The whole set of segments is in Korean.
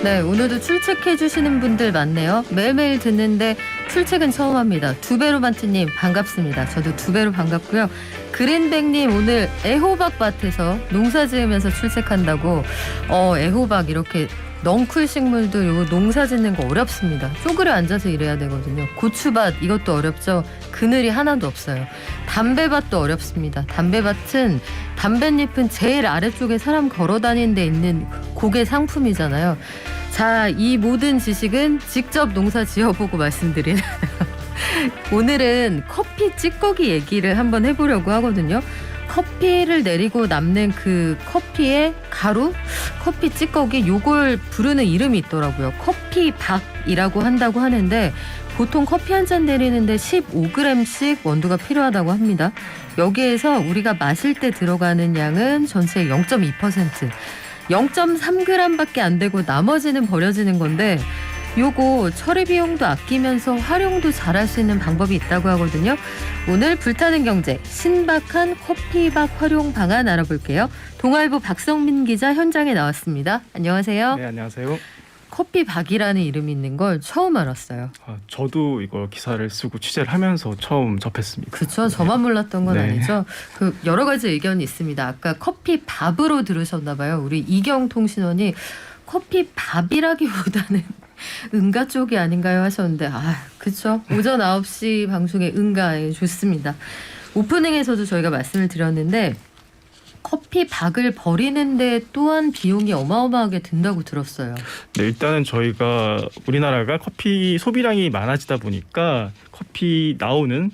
네, 오늘도 출첵해 주시는 분들 많네요. 매일매일 듣는데 출첵은 처음 합니다. 두배로만트님 반갑습니다. 저도 두배로 반갑고요. 그린백님 오늘 애호박 밭에서 농사 지으면서 출첵한다고. 애호박 이렇게 넝쿨 식물들 이거 농사 짓는 거 어렵습니다. 쪼그려 앉아서 일해야 되거든요. 고추밭 이것도 어렵죠. 그늘이 하나도 없어요. 담배밭도 어렵습니다. 담배밭은 담뱃잎은 제일 아래쪽에 사람 걸어 다니는 데 있는 고개 상품이잖아요. 자, 이 모든 지식은 직접 농사 지어보고 말씀드리는 오늘은 커피 찌꺼기 얘기를 한번 해보려고 하거든요. 커피를 내리고 남는 그 커피의 가루, 커피 찌꺼기 요걸 부르는 이름이 있더라고요. 커피박이라고 한다고 하는데 보통 커피 한 잔 내리는데 15g씩 원두가 필요하다고 합니다. 여기에서 우리가 마실 때 들어가는 양은 전체의 0.2%, 0.3g밖에 안 되고 나머지는 버려지는 건데 요거 처리 비용도 아끼면서 활용도 잘할 수 있는 방법이 있다고 하거든요. 오늘 불타는 경제 신박한 커피박 활용 방안 알아볼게요. 동아일보 박성민 기자 현장에 나왔습니다. 안녕하세요. 네, 안녕하세요. 커피박이라는 이름이 있는 걸 처음 알았어요. 저도 이거 기사를 쓰고 취재를 하면서 처음 접했습니다. 그렇죠. 저만 몰랐던 건 네. 아니죠. 그 여러 가지 의견이 있습니다. 아까 커피밥으로 들으셨나 봐요. 우리 이경통신원이 커피밥이라기보다는 응가 쪽이 아닌가요 하셨는데 그렇죠. 오전 9시 방송에 응가 좋습니다. 오프닝에서도 저희가 말씀을 드렸는데 커피박을 버리는데 또한 비용이 어마어마하게 든다고 들었어요. 네, 일단은 저희가 우리나라가 커피 소비량이 많아지다 보니까 커피 나오는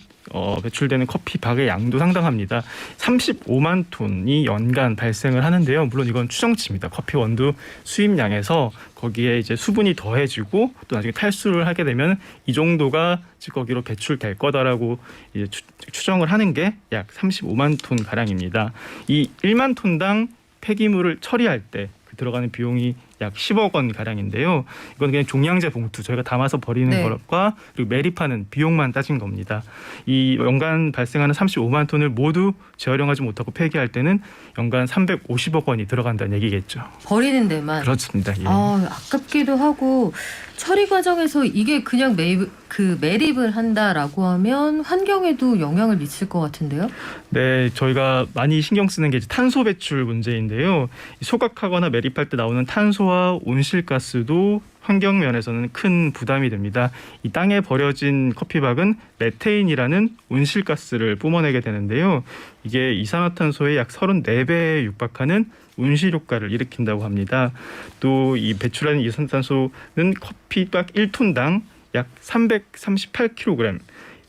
배출되는 커피박의 양도 상당합니다. 35만 톤이 연간 발생을 하는데요. 물론 이건 추정치입니다. 커피 원두 수입량에서 거기에 이제 수분이 더해지고 또 나중에 탈수를 하게 되면 이 정도가 찌꺼기로 배출될 거다라고 이제 추정을 하는 게 약 35만 톤 가량입니다. 이 1만 톤당 폐기물을 처리할 때 들어가는 비용이 약 10억 원 가량인데요. 이건 그냥 종량제 봉투 저희가 담아서 버리는 것과 그리고 매립하는 비용만 따진 겁니다. 이 연간 발생하는 35만 톤을 모두 재활용하지 못하고 폐기할 때는 연간 350억 원이 들어간다는 얘기겠죠. 버리는 데만. 그렇습니다. 예. 아깝기도 하고 처리 과정에서 이게 그냥 매립을 한다라고 하면 환경에도 영향을 미칠 것 같은데요. 네, 저희가 많이 신경 쓰는 게 이제 탄소 배출 문제인데요. 소각하거나 매립할 때 나오는 탄소와 온실가스도 환경 면에서는 큰 부담이 됩니다. 이 땅에 버려진 커피박은 메테인이라는 온실가스를 뿜어내게 되는데요. 이게 이산화탄소의 약 34배에 육박하는 온실 효과를 일으킨다고 합니다. 또 이 배출하는 이산화탄소는 커피박 1톤당 약 338kg.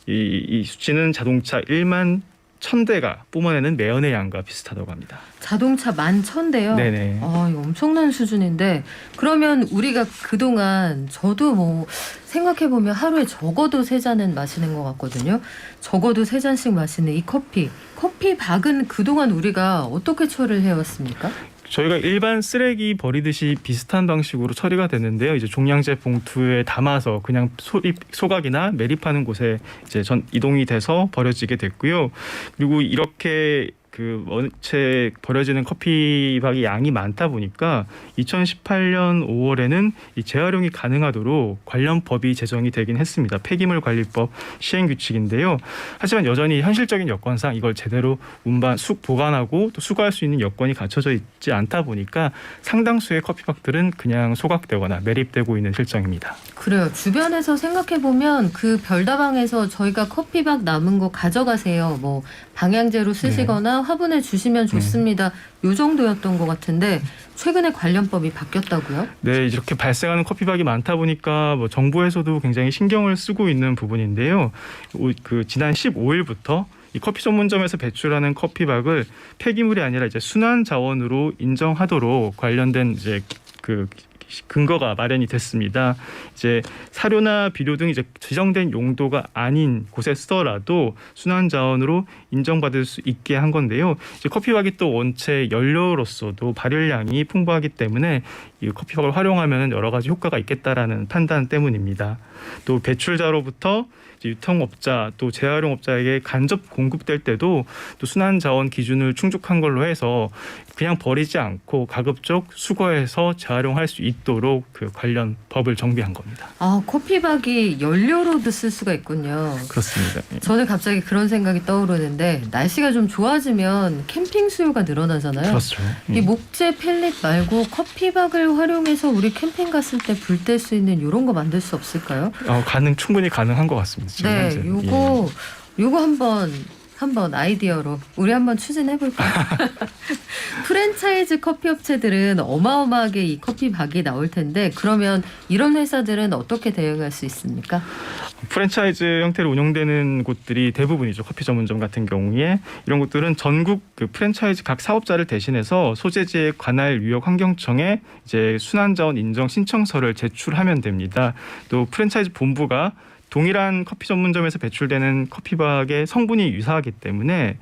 이 수치는 자동차 1만 1,000대가 뿜어내는 매연의 양과 비슷하다고 합니다. 자동차 11,000대요? 네네. 이거 엄청난 수준인데 그러면 우리가 그동안 저도 생각해보면 하루에 적어도 3잔은 마시는 것 같거든요. 적어도 3잔씩 마시는 이 커피박은 그동안 우리가 어떻게 처리를 해왔습니까? 저희가 일반 쓰레기 버리듯이 비슷한 방식으로 처리가 됐는데요. 이제 종량제 봉투에 담아서 그냥 소각이나 매립하는 곳에 이제 이동이 돼서 버려지게 됐고요. 그리고 이렇게 원체 버려지는 커피박이 양이 많다 보니까 2018년 5월에는 이 재활용이 가능하도록 관련 법이 제정이 되긴 했습니다. 폐기물관리법 시행규칙인데요. 하지만 여전히 현실적인 여건상 이걸 제대로 보관하고 또 수거할 수 있는 여건이 갖춰져 있지 않다 보니까 상당수의 커피박들은 그냥 소각되거나 매립되고 있는 실정입니다. 그래요. 주변에서 생각해보면 그 별다방에서 저희가 커피박 남은 거 가져가세요. 방향제로 쓰시거나 화분에 주시면 좋습니다. 요 정도였던 것 같은데 최근에 관련법이 바뀌었다고요? 네, 이렇게 발생하는 커피박이 많다 보니까 정부에서도 굉장히 신경을 쓰고 있는 부분인데요. 지난 15일부터 이 커피 전문점에서 배출하는 커피박을 폐기물이 아니라 이제 순환 자원으로 인정하도록 관련된 이제 근거가 마련이 됐습니다. 이제 사료나 비료 등 이제 지정된 용도가 아닌 곳에 쓰더라도 순환 자원으로 인정받을 수 있게 한 건데요. 이제 커피박이 또 원체 연료로서도 발열량이 풍부하기 때문에 이 커피박을 활용하면 여러 가지 효과가 있겠다라는 판단 때문입니다. 또 배출자로부터 유통업자 또 재활용업자에게 간접 공급될 때도 또 순환자원 기준을 충족한 걸로 해서 그냥 버리지 않고 가급적 수거해서 재활용할 수 있도록 그 관련 법을 정비한 겁니다. 아, 커피박이 연료로도 쓸 수가 있군요. 그렇습니다. 저는 갑자기 그런 생각이 떠오르는데 날씨가 좀 좋아지면 캠핑 수요가 늘어나잖아요. 그렇죠. 이 목재 펠릿 말고 커피박을 활용해서 우리 캠핑 갔을 때 불 뗄 수 있는 이런 거 만들 수 없을까요? 충분히 가능한 것 같습니다. 지금 네, 현재. 요거 한번 아이디어로 우리 한번 추진해 볼까요? 프랜차이즈 커피 업체들은 어마어마하게 이 커피박이 나올 텐데 그러면 이런 회사들은 어떻게 대응할 수 있습니까? 프랜차이즈 형태로 운영되는 곳들이 대부분이죠. 커피 전문점 같은 경우에 이런 곳들은 전국 그 프랜차이즈 각 사업자를 대신해서 소재지의 관할 유역 환경청에 이제 순환자원 인정 신청서를 제출하면 됩니다. 또 프랜차이즈 본부가 동일한 커피 전문점에서 배출되는 커피박의 성분이 유사하기 때문에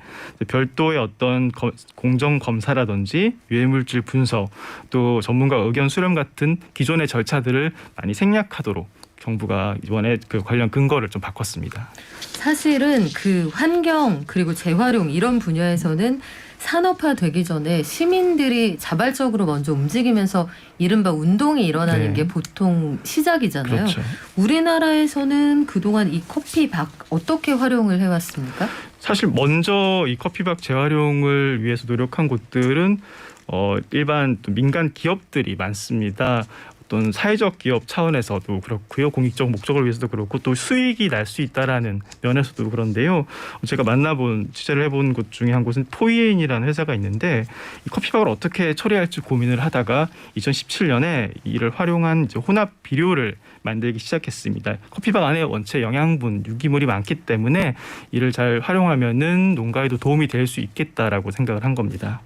별도의 어떤 공정 검사라든지 유해물질 분석 또 전문가 의견 수렴 같은 기존의 절차들을 많이 생략하도록 정부가 이번에 그 관련 근거를 좀 바꿨습니다. 사실은 그 환경 그리고 재활용 이런 분야에서는 산업화되기 전에 시민들이 자발적으로 먼저 움직이면서 이른바 운동이 일어나는 네. 게 보통 시작이잖아요. 그렇죠. 우리나라에서는 그동안 이 커피박 어떻게 활용을 해왔습니까? 사실 먼저 이 커피박 재활용을 위해서 노력한 곳들은 일반 또 민간 기업들이 많습니다. 어떤 사회적 기업 차원에서도 그렇고요. 공익적 목적을 위해서도 그렇고 또 수익이 날 수 있다라는 면에서도 그런데요. 제가 만나본 취재를 해본 곳 중에 한 곳은 포이에인이라는 회사가 있는데 이 커피박을 어떻게 처리할지 고민을 하다가 2017년에 이를 활용한 이제 혼합 비료를 만들기 시작했습니다. 커피박 안에 원체 영양분, 유기물이 많기 때문에 이를 잘 활용하면은 농가에도 도움이 될 수 있겠다라고 생각을 한 겁니다.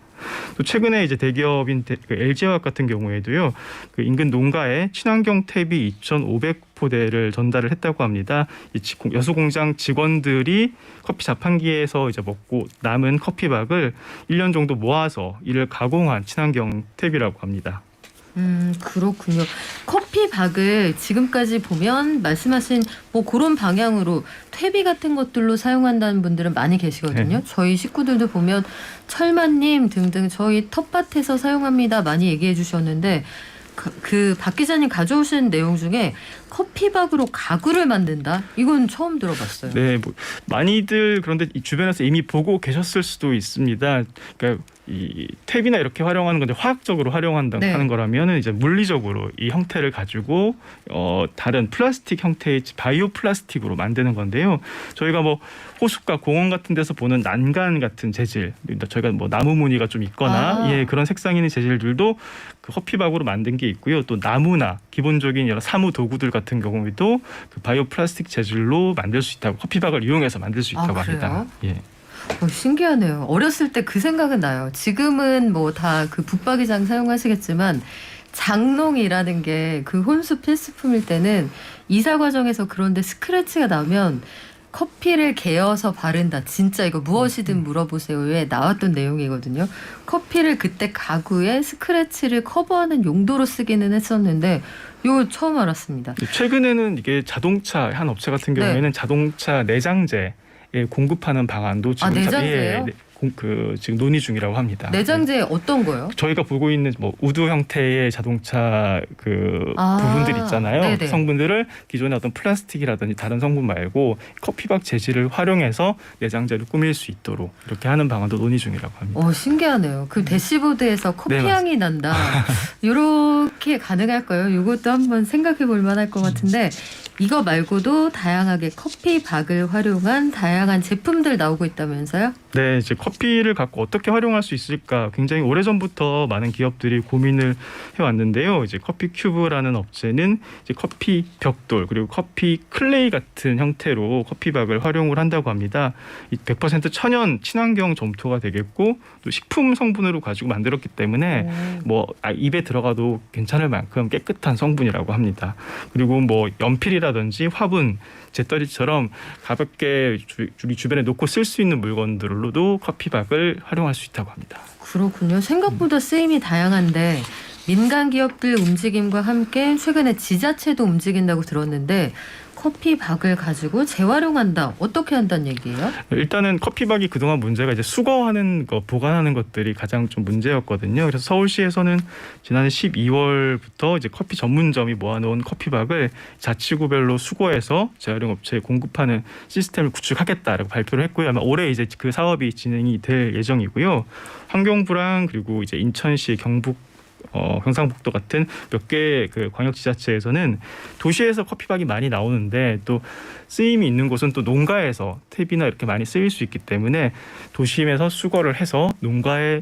또 최근에 이제 대기업인 LG화학 같은 경우에도요, 그 인근 농가에 친환경 퇴비 2,500포대를 전달을 했다고 합니다. 이 여수공장 직원들이 커피 자판기에서 이제 먹고 남은 커피박을 1년 정도 모아서 이를 가공한 친환경 퇴비라고 합니다. 그렇군요. 커피박을 지금까지 보면 말씀하신 뭐 그런 방향으로 퇴비 같은 것들로 사용한다는 분들은 많이 계시거든요. 네. 저희 식구들도 보면 철만님 등등 저희 텃밭에서 사용합니다 많이 얘기해 주셨는데 그 박 기자님 가져오신 내용 중에 커피박으로 가구를 만든다? 이건 처음 들어봤어요. 네, 뭐 많이들 그런데 이 주변에서 이미 보고 계셨을 수도 있습니다. 그러니까 이 탭이나 이렇게 활용하는 건데 화학적으로 활용한다고 네. 하는 거라면은 이제 물리적으로 이 형태를 가지고 다른 플라스틱 형태의 바이오 플라스틱으로 만드는 건데요. 저희가 뭐 호숫가 공원 같은 데서 보는 난간 같은 재질, 저희가 뭐 나무 무늬가 좀 있거나 그런 색상 있는 재질들도 그 커피박으로 만든 게 있고요. 또 나무나 기본적인 여러 사무 도구들 같은 경우에도 그 바이오 플라스틱 재질로 만들 수 있다고 커피박을 이용해서 만들 수 있다고 합니다. 예. 신기하네요. 어렸을 때 그 생각은 나요. 지금은 뭐 다 그 붙박이장 사용하시겠지만 장롱이라는 게 그 혼수 필수품일 때는 이사 과정에서 그런데 스크래치가 나면 커피를 개어서 바른다. 진짜 이거 무엇이든 물어보세요에 나왔던 내용이거든요. 커피를 그때 가구에 스크래치를 커버하는 용도로 쓰기는 했었는데 이거 처음 알았습니다. 최근에는 이게 자동차 한 업체 같은 경우에는 자동차 내장재 공급하는 방안도 지금 내장재요? 지금 논의 중이라고 합니다. 내장재 어떤 거요? 저희가 보고 있는 뭐 우드 형태의 자동차 그 부분들 있잖아요. 네네. 성분들을 기존의 어떤 플라스틱이라든지 다른 성분 말고 커피박 재질을 활용해서 내장재를 꾸밀 수 있도록 이렇게 하는 방안도 논의 중이라고 합니다. 신기하네요. 그 대시보드에서 커피 향이 난다. 이렇게 가능할까요? 이것도 한번 생각해 볼 만할 것 같은데 이거 말고도 다양하게 커피박을 활용한 다양한 제품들 나오고 있다면서요? 네, 이제 커피를 갖고 어떻게 활용할 수 있을까 굉장히 오래전부터 많은 기업들이 고민을 해왔는데요. 이제 커피 큐브라는 업체는 이제 커피 벽돌 그리고 커피 클레이 같은 형태로 커피박을 활용을 한다고 합니다. 100% 천연 친환경 점토가 되겠고 또 식품 성분으로 가지고 만들었기 때문에 입에 들어가도 괜찮을 만큼 깨끗한 성분이라고 합니다. 그리고 뭐 연필이라든지 화분 재떨이처럼 가볍게 우리 주변에 놓고 쓸 수 있는 물건들로도 커피박을 활용할 수 있다고 합니다. 그렇군요. 생각보다 쓰임이 다양한데 민간 기업들 움직임과 함께 최근에 지자체도 움직인다고 들었는데 커피박을 가지고 재활용한다. 어떻게 한다는 얘기예요? 일단은 커피박이 그동안 문제가 이제 수거하는 거, 보관하는 것들이 가장 좀 문제였거든요. 그래서 서울시에서는 지난해 12월부터 이제 커피 전문점이 모아놓은 커피박을 자치구별로 수거해서 재활용 업체에 공급하는 시스템을 구축하겠다라고 발표를 했고요. 아마 올해 이제 그 사업이 진행이 될 예정이고요. 환경부랑 그리고 이제 인천시, 경북 경상북도 같은 몇 개의 그 광역지자체에서는 도시에서 커피박이 많이 나오는데 또 쓰임이 있는 곳은 또 농가에서 탭이나 이렇게 많이 쓰일 수 있기 때문에 도심에서 수거를 해서 농가에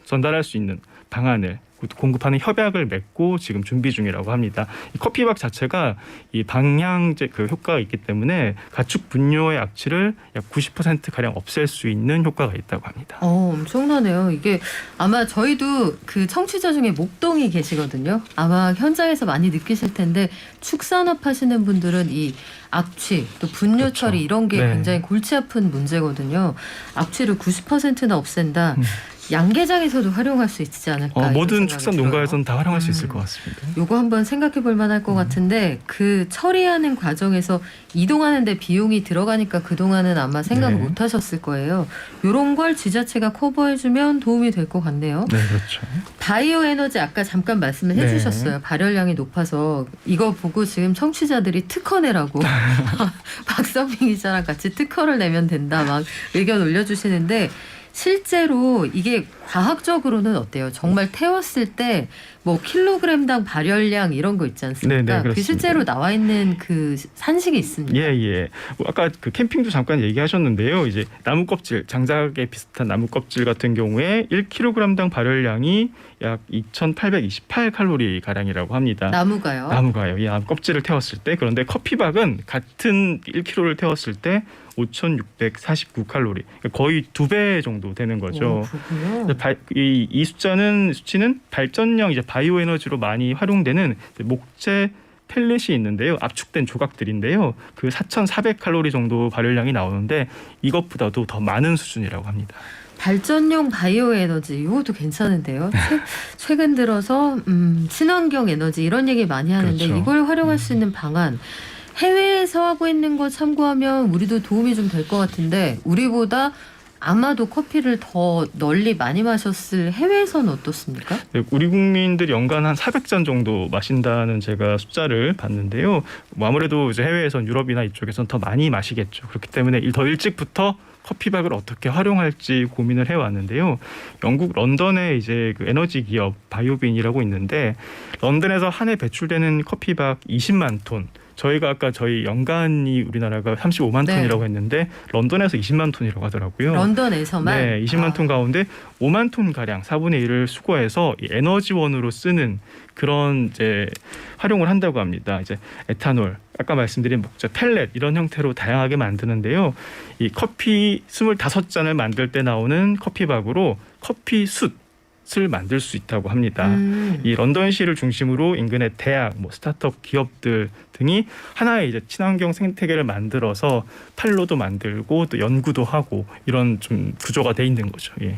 전달할 수 있는 방안을 공급하는 협약을 맺고 지금 준비 중이라고 합니다. 이 커피박 자체가 이 방향제 그 효과가 있기 때문에 가축 분뇨의 악취를 약 90% 가량 없앨 수 있는 효과가 있다고 합니다. 엄청나네요. 이게 아마 저희도 그 청취자 중에 목동이 계시거든요. 아마 현장에서 많이 느끼실 텐데 축산업 하시는 분들은 이 악취 또 분뇨 처리 그렇죠. 이런 게 네. 굉장히 골치 아픈 문제거든요. 악취를 90%나 없앤다. 양계장에서도 활용할 수 있지 않을까. 이런 모든 생각이 축산 들어요. 농가에서는 다 활용할 수 있을 것 같습니다. 요거 한번 생각해 볼 만할 것 같은데 그 처리하는 과정에서 이동하는데 비용이 들어가니까 그동안은 아마 생각을 네. 못 하셨을 거예요. 요런 걸 지자체가 커버해주면 도움이 될 것 같네요. 네, 그렇죠. 바이오 에너지 아까 잠깐 말씀을 네. 해주셨어요. 발열량이 높아서 이거 보고 지금 청취자들이 특허 내라고 박성민 기자랑 같이 특허를 내면 된다 막 의견 올려주시는데 실제로 이게 과학적으로는 어때요? 정말 태웠을 때 뭐 킬로그램당 발열량 이런 거 있지 않습니까? 네, 그 그렇습니다. 실제로 나와 있는 그 산식이 있습니다. 예. 아까 그 캠핑도 잠깐 얘기하셨는데요. 이제 나무 껍질, 장작에 비슷한 나무 껍질 같은 경우에 1kg당 발열량이 약 2,828칼로리 가량이라고 합니다. 나무가요? 나무가요. 이 나무 껍질을 태웠을 때. 그런데 커피박은 같은 1kg를 태웠을 때 5,649칼로리. 거의 2배 정도 되는 거죠. 그렇군요. 이 수치는 발전용 이제 바이오 에너지로 많이 활용되는 목재 펠렛이 있는데요. 압축된 조각들인데요. 그 4,400칼로리 정도 발열량이 나오는데 이것보다도 더 많은 수준이라고 합니다. 발전용 바이오 에너지 이것도 괜찮은데요. 최근 들어서 친환경 에너지 이런 얘기 많이 하는데 그렇죠. 이걸 활용할 수 있는 방안 해외에서 하고 있는 거 참고하면 우리도 도움이 좀 될 것 같은데 우리보다 아마도 커피를 더 널리 많이 마셨을 해외에서는 어떻습니까? 네, 우리 국민들이 연간 한 400잔 정도 마신다는 제가 숫자를 봤는데요. 뭐 아무래도 이제 해외에선 유럽이나 이쪽에선 더 많이 마시겠죠. 그렇기 때문에 더 일찍부터 커피박을 어떻게 활용할지 고민을 해왔는데요. 영국 런던에 이제 그 에너지 기업 바이오빈이라고 있는데 런던에서 한 해 배출되는 커피박 20만 톤. 저희가 아까 저희 연간이 우리나라가 35만 네. 톤이라고 했는데 런던에서 20만 톤이라고 하더라고요. 런던에서만? 네, 20만 톤 가운데 5만 톤 가량 4분의 1을 수거해서 이 에너지원으로 쓰는 그런 이제 활용을 한다고 합니다. 이제 에탄올, 아까 말씀드린 목재 펠렛 이런 형태로 다양하게 만드는데요. 이 커피 25잔을 만들 때 나오는 커피박으로 커피 숯을 만들 수 있다고 합니다. 이 런던시를 중심으로 인근의 대학, 스타트업 기업들 등이 하나의 이제 친환경 생태계를 만들어서 판로도 만들고 또 연구도 하고 이런 좀 구조가 돼 있는 거죠. 예.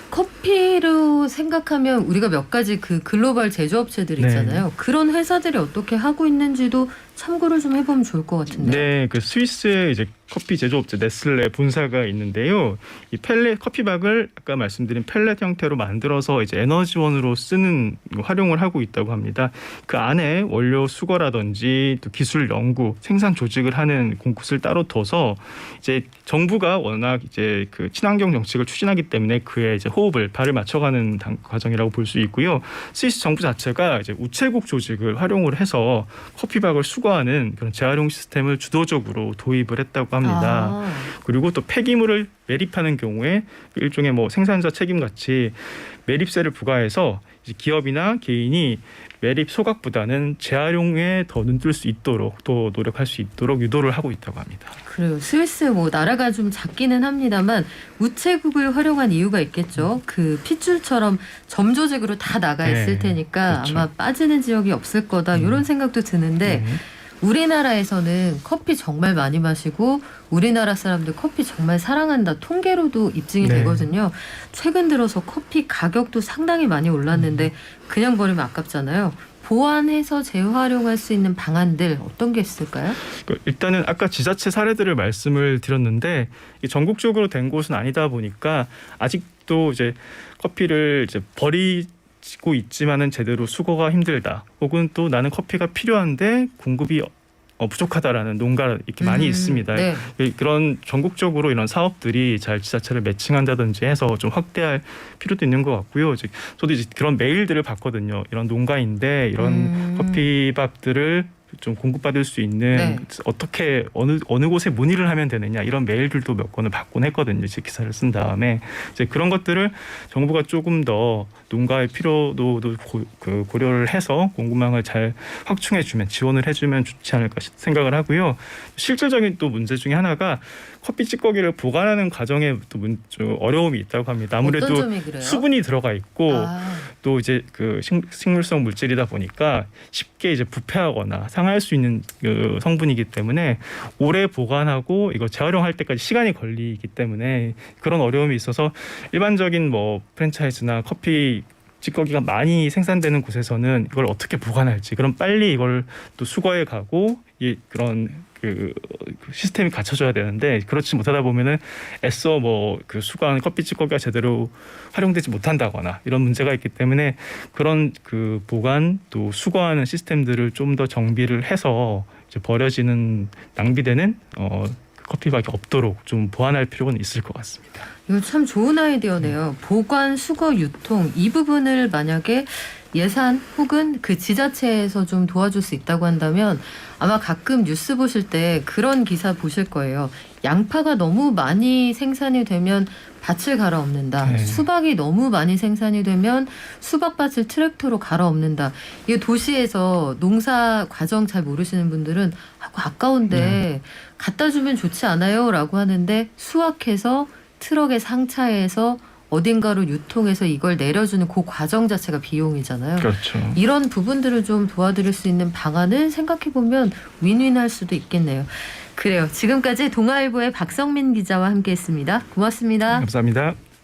커피로 생각하면 우리가 몇 가지 그 글로벌 제조업체들 있잖아요. 그런 회사들이 어떻게 하고 있는지도 참고를 좀 해보면 좋을 것 같은데. 네, 그 스위스의 이제 커피 제조업체 네슬레 본사가 있는데요. 이 펠렛 커피박을 아까 말씀드린 펠렛 형태로 만들어서 이제 에너지원으로 쓰는 활용을 하고 있다고 합니다. 그 안에 원료 수거라든지 또 기술 연구, 생산 조직을 하는 곳을 따로 둬서 이제 정부가 워낙 이제 그 친환경 정책을 추진하기 때문에 그에 이제 호흡을 발을 맞춰가는 과정이라고 볼 수 있고요. 스위스 정부 자체가 이제 우체국 조직을 활용을 해서 커피박을 수거하는 그런 재활용 시스템을 주도적으로 도입을 했다고 합니다. 그리고 또 폐기물을 매립하는 경우에 일종의 생산자 책임 같이 매립세를 부과해서 이제 기업이나 개인이 매립 소각보다는 재활용에 더 눈뜰 수 있도록 또 노력할 수 있도록 유도를 하고 있다고 합니다. 그래요. 스위스 나라가 좀 작기는 합니다만 우체국을 활용한 이유가 있겠죠. 그 핏줄처럼 점 조직으로 다 나가 있을 테니까 그렇죠. 아마 빠지는 지역이 없을 거다. 이런 생각도 드는데 우리나라에서는 커피 정말 많이 마시고 우리나라 사람들 커피 정말 사랑한다 통계로도 입증이 네. 되거든요. 최근 들어서 커피 가격도 상당히 많이 올랐는데 그냥 버리면 아깝잖아요. 보완해서 재활용할 수 있는 방안들 어떤 게 있을까요? 일단은 아까 지자체 사례들을 말씀을 드렸는데 이게 전국적으로 된 곳은 아니다 보니까 아직도 이제 커피를 이제 버리고 있지만은 제대로 수거가 힘들다. 혹은 또 나는 커피가 필요한데 공급이 부족하다라는 농가 이렇게 많이 있습니다. 네. 그런 전국적으로 이런 사업들이 잘 지자체를 매칭한다든지 해서 좀 확대할 필요도 있는 것 같고요. 이제 저도 이제 그런 메일들을 받거든요. 이런 농가인데 이런 커피밥들을 좀 공급받을 수 있는 네. 어떻게 어느 곳에 문의를 하면 되느냐 이런 메일들도 몇 건을 받곤 했거든요. 이제 기사를 쓴 다음에 이제 그런 것들을 정부가 조금 더 농가의 필요도도 고려를 해서 공급망을 잘 확충해주면 지원을 해주면 좋지 않을까 생각을 하고요. 실질적인 또 문제 중에 하나가 커피 찌꺼기를 보관하는 과정에 또 좀 어려움이 있다고 합니다. 아무래도 어떤 점이 그래요? 수분이 들어가 있고 아, 또 이제 그 식물성 물질이다 보니까 쉽게 이제 부패하거나 상할 수 있는 그 성분이기 때문에 오래 보관하고 이거 재활용할 때까지 시간이 걸리기 때문에 그런 어려움이 있어서 일반적인 뭐 프랜차이즈나 커피 찌꺼기가 많이 생산되는 곳에서는 이걸 어떻게 보관할지 그럼 빨리 이걸 또 수거해 가고 그런 그 시스템이 갖춰져야 되는데 그렇지 못하다 보면은 애써 뭐 그 수거한 커피 찌꺼기가 제대로 활용되지 못한다거나 이런 문제가 있기 때문에 그런 그 보관 또 수거하는 시스템들을 좀 더 정비를 해서 이제 버려지는 낭비되는 커피밖에 없도록 좀 보완할 필요는 있을 것 같습니다. 이거 참 좋은 아이디어네요. 보관, 수거, 유통 이 부분을 만약에 예산 혹은 그 지자체에서 좀 도와줄 수 있다고 한다면 아마 가끔 뉴스 보실 때 그런 기사 보실 거예요. 양파가 너무 많이 생산이 되면 밭을 갈아엎는다. 네. 수박이 너무 많이 생산이 되면 수박밭을 트랙터로 갈아엎는다. 이게 도시에서 농사 과정 잘 모르시는 분들은 아까운데 갖다 주면 좋지 않아요? 라고 하는데 수확해서 트럭에 상차해서 어딘가로 유통해서 이걸 내려주는 그 과정 자체가 비용이잖아요. 그렇죠. 이런 부분들을 좀 도와드릴 수 있는 방안을 생각해보면 윈윈할 수도 있겠네요. 그래요. 지금까지 동아일보의 박성민 기자와 함께했습니다. 고맙습니다. 감사합니다.